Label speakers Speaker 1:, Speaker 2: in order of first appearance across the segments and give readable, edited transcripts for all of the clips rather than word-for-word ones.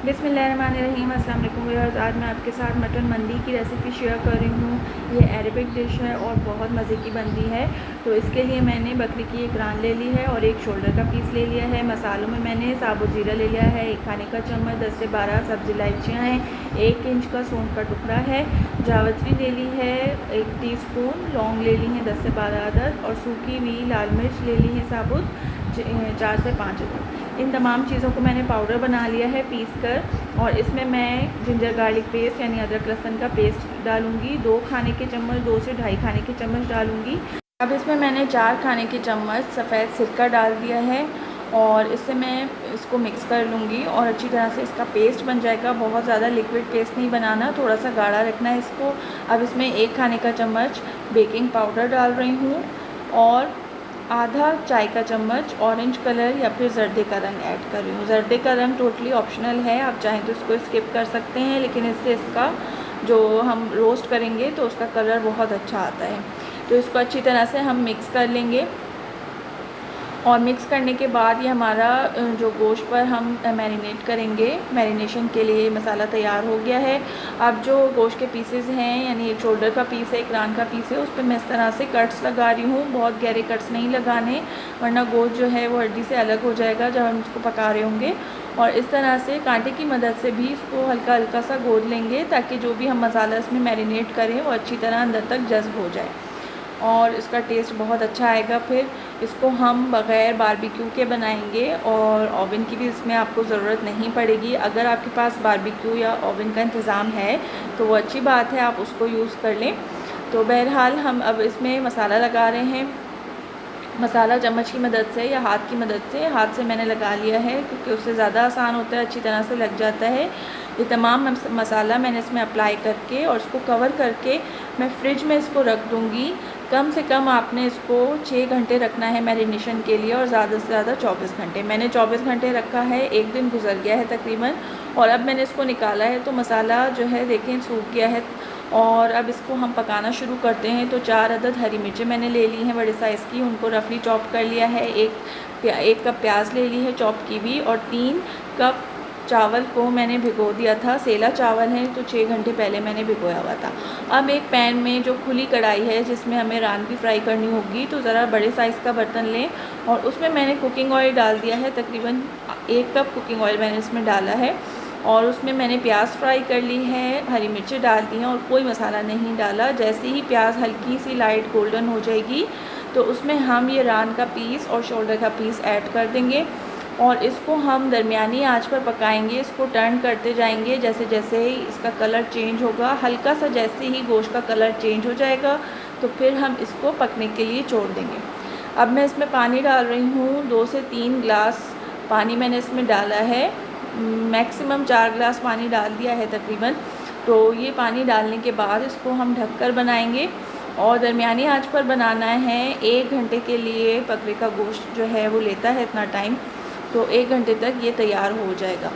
Speaker 1: बिस्मिल्लाहिर्रहमानिर्रहीम। अस्सलाम वालेकुम व्यूअर्स। आज मैं आपके साथ मटन मंदी की रेसिपी शेयर कर रही हूँ। ये अरेबिक डिश है और बहुत मज़े की बनती है। तो इसके लिए मैंने बकरी की एक रान ले ली है और एक शोल्डर का पीस ले लिया है। मसालों में मैंने साबुत ज़ीरा ले लिया है, 1 खाने का चम्मच, 10 से 12 सब्ज़ इलायचियाँ हैं, 1 इंच का सौंफ का टुकड़ा है, जावित्री ले ली है 1 टीस्पून, लौंग ले ली हैं 10 से 12 अदद और सूखी हुई लाल मिर्च ले ली है साबुत 4 से 5 अदद। इन तमाम चीज़ों को मैंने पाउडर बना लिया है पीस कर, और इसमें मैं जिंजर गार्लिक पेस्ट यानी अदरक लहसुन का पेस्ट डालूंगी। 2 खाने के चम्मच, 2 से ढाई खाने के चम्मच डालूंगी। अब इसमें मैंने 4 खाने के चम्मच सफ़ेद सिरका डाल दिया है और इससे मैं इसको मिक्स कर लूँगी और अच्छी तरह से इसका पेस्ट बन जाएगा। बहुत ज़्यादा लिक्विड पेस्ट नहीं बनाना, थोड़ा सा गाढ़ा रखना है इसको। अब इसमें 1 खाने का चम्मच बेकिंग पाउडर डाल रही हूँ और आधा चाय का चम्मच ऑरेंज कलर या फिर जर्दे का रंग ऐड कर रही हूँ। जर्दे का रंग टोटली ऑप्शनल है, आप चाहें तो इसको स्किप कर सकते हैं, लेकिन इससे इसका जो हम रोस्ट करेंगे तो उसका कलर बहुत अच्छा आता है। तो इसको अच्छी तरह से हम मिक्स कर लेंगे और मिक्स करने के बाद ये हमारा जो गोश्त पर हम मैरिनेट करेंगे, मैरिनेशन के लिए मसाला तैयार हो गया है। अब जो गोश्त के पीसेस हैं, यानी एक शोल्डर का पीस है, एक रान का पीस है, उस पर मैं इस तरह से कट्स लगा रही हूँ। बहुत गहरे कट्स नहीं लगाने, वरना गोश्त जो है वो हड्डी से अलग हो जाएगा जब हम इसको पका रहे होंगे। और इस तरह से कांटे की मदद से भी इसको हल्का हल्का सा गोद लेंगे ताकि जो भी हम मसाला इसमें मैरिनेट करें वो अच्छी तरह अंदर तक जज़्ब हो जाए और इसका टेस्ट बहुत अच्छा आएगा। फिर इसको हम बग़ैर बारबेक्यू के बनाएंगे और ओवन की भी इसमें आपको ज़रूरत नहीं पड़ेगी। अगर आपके पास बारबेक्यू या ओवन का इंतज़ाम है तो वो अच्छी बात है, आप उसको यूज़ कर लें। तो बहरहाल हम अब इसमें मसाला लगा रहे हैं। मसाला चम्मच की मदद से या हाथ की मदद से, हाथ से मैंने लगा लिया है क्योंकि उससे ज़्यादा आसान होता है, अच्छी तरह से लग जाता है। ये तमाम मसाला मैंने इसमें अप्लाई करके और इसको कवर करके मैं फ्रिज में इसको रख दूँगी। कम से कम आपने इसको 6 घंटे रखना है मैरिनेशन के लिए और ज़्यादा से ज़्यादा 24 घंटे। मैंने 24 घंटे रखा है, 1 दिन गुजर गया है तकरीबन। और अब मैंने इसको निकाला है तो मसाला जो है देखें सूख गया है। और अब इसको हम पकाना शुरू करते हैं। तो 4 अदद हरी मिर्चें मैंने ले ली हैं बड़े साइज़ की, उनको रफली चॉप कर लिया है। 1 कप प्याज ले ली है चॉप की भी, और 3 कप चावल को मैंने भिगो दिया था। सेला चावल है तो 6 घंटे पहले मैंने भिगोया हुआ था। अब एक पैन में जो खुली कढ़ाई है जिसमें हमें रान की फ्राई करनी होगी, तो ज़रा बड़े साइज़ का बर्तन लें और उसमें मैंने कुकिंग ऑयल डाल दिया है। तकरीबन 1 कप कुकिंग ऑयल मैंने इसमें डाला है और उसमें मैंने प्याज फ्राई कर ली है, हरी मिर्चें डाल दी हैं और कोई मसाला नहीं डाला। जैसे ही प्याज हल्की सी लाइट गोल्डन हो जाएगी तो उसमें हम ये रान का पीस और शोल्डर का पीस ऐड कर देंगे और इसको हम दरमियानी आंच पर पकाएंगे। इसको टर्न करते जाएंगे जैसे जैसे ही इसका कलर चेंज होगा। हल्का सा जैसे ही गोश्त का कलर चेंज हो जाएगा तो फिर हम इसको पकने के लिए छोड़ देंगे। अब मैं इसमें पानी डाल रही हूँ, 2 से 3 गिलास पानी मैंने इसमें डाला है। मैक्सिमम 4 गिलास पानी डाल दिया है तकरीबन। तो ये पानी डालने के बाद इसको हम ढककर बनाएंगे और दरमियानी आंच पर बनाना है। 1 घंटे के लिए बकरे का गोश्त जो है वो लेता है इतना टाइम, तो 1 घंटे तक ये तैयार हो जाएगा।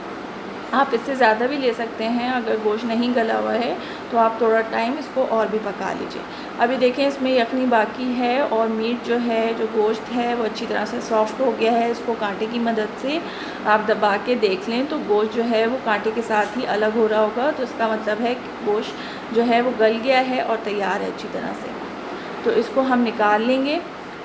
Speaker 1: आप इससे ज़्यादा भी ले सकते हैं, अगर गोश्त नहीं गला हुआ है तो आप थोड़ा टाइम इसको और भी पका लीजिए। अभी देखें इसमें यखनी बाकी है और मीट जो है, जो गोश्त है वो अच्छी तरह से सॉफ़्ट हो गया है। इसको कांटे की मदद से आप दबा के देख लें तो गोश्त जो है वो कांटे के साथ ही अलग हो रहा होगा, तो इसका मतलब है कि गोश्त जो है वो गल गया है और तैयार है अच्छी तरह से। तो इसको हम निकाल लेंगे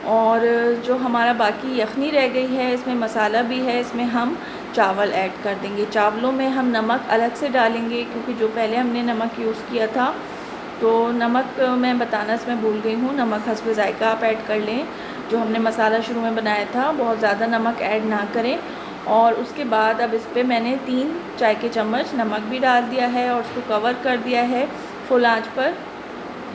Speaker 1: और जो हमारा बाकी यखनी रह गई है, इसमें मसाला भी है, इसमें हम चावल ऐड कर देंगे। चावलों में हम नमक अलग से डालेंगे क्योंकि जो पहले हमने नमक यूज़ किया था, तो नमक मैं बताना इसमें भूल गई हूँ। नमक हस्ब ज़ायका आप ऐड कर लें। जो हमने मसाला शुरू में बनाया था बहुत ज़्यादा नमक ऐड ना करें। और उसके बाद अब इस पर मैंने 3 चाय के चम्मच नमक भी डाल दिया है और उसको कवर कर दिया है फुल आँच पर।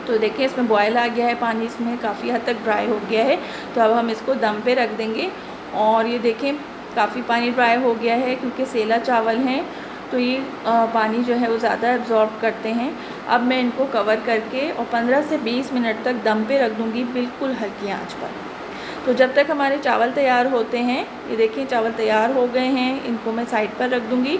Speaker 1: तो देखिए इसमें बॉयल आ गया है, पानी इसमें काफ़ी हद तक ड्राई हो गया है। तो अब हम इसको दम पे रख देंगे और ये देखें काफ़ी पानी ड्राई हो गया है क्योंकि सेला चावल हैं तो ये पानी जो है वो ज़्यादा एब्जॉर्ब करते हैं। अब मैं इनको कवर करके और 15 से 20 मिनट तक दम पे रख दूँगी बिल्कुल हल्की आंच पर। तो जब तक हमारे चावल तैयार होते हैं, ये देखिए चावल तैयार हो गए हैं, इनको मैं साइड पर रख दूँगी।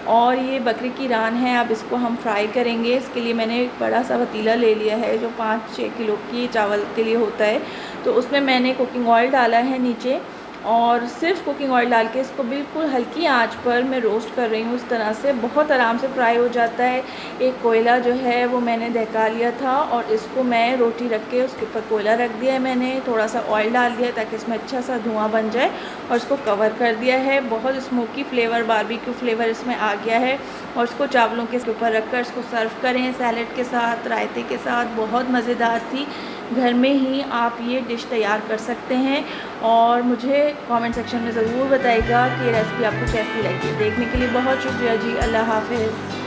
Speaker 1: और ये बकरी की रान है, अब इसको हम फ्राई करेंगे। इसके लिए मैंने एक बड़ा सा पतीला ले लिया है जो 5-6 किलो की चावल के लिए होता है। तो उसमें मैंने कुकिंग ऑयल डाला है नीचे और सिर्फ कुकिंग ऑयल डाल के इसको बिल्कुल हल्की आंच पर मैं रोस्ट कर रही हूँ। इस तरह से बहुत आराम से फ्राई हो जाता है। एक कोयला जो है वो मैंने दहका लिया था और इसको मैं रोटी रख के उसके ऊपर कोयला रख दिया है। मैंने थोड़ा सा ऑयल डाल दिया ताकि इसमें अच्छा सा धुआं बन जाए और इसको कवर कर दिया है। बहुत स्मोकी फ्लेवर, बारबेक्यू फ्लेवर इसमें आ गया है। और इसको चावलों के ऊपर रख कर इसको सर्व करें सैलेड के साथ, रायते के साथ। बहुत मज़ेदार थी। घर में ही आप ये डिश तैयार कर सकते हैं और मुझे कमेंट सेक्शन में ज़रूर बताइएगा कि ये रेसिपी आपको कैसी लगी। देखने के लिए बहुत शुक्रिया जी। अल्लाह हाफ़िज़।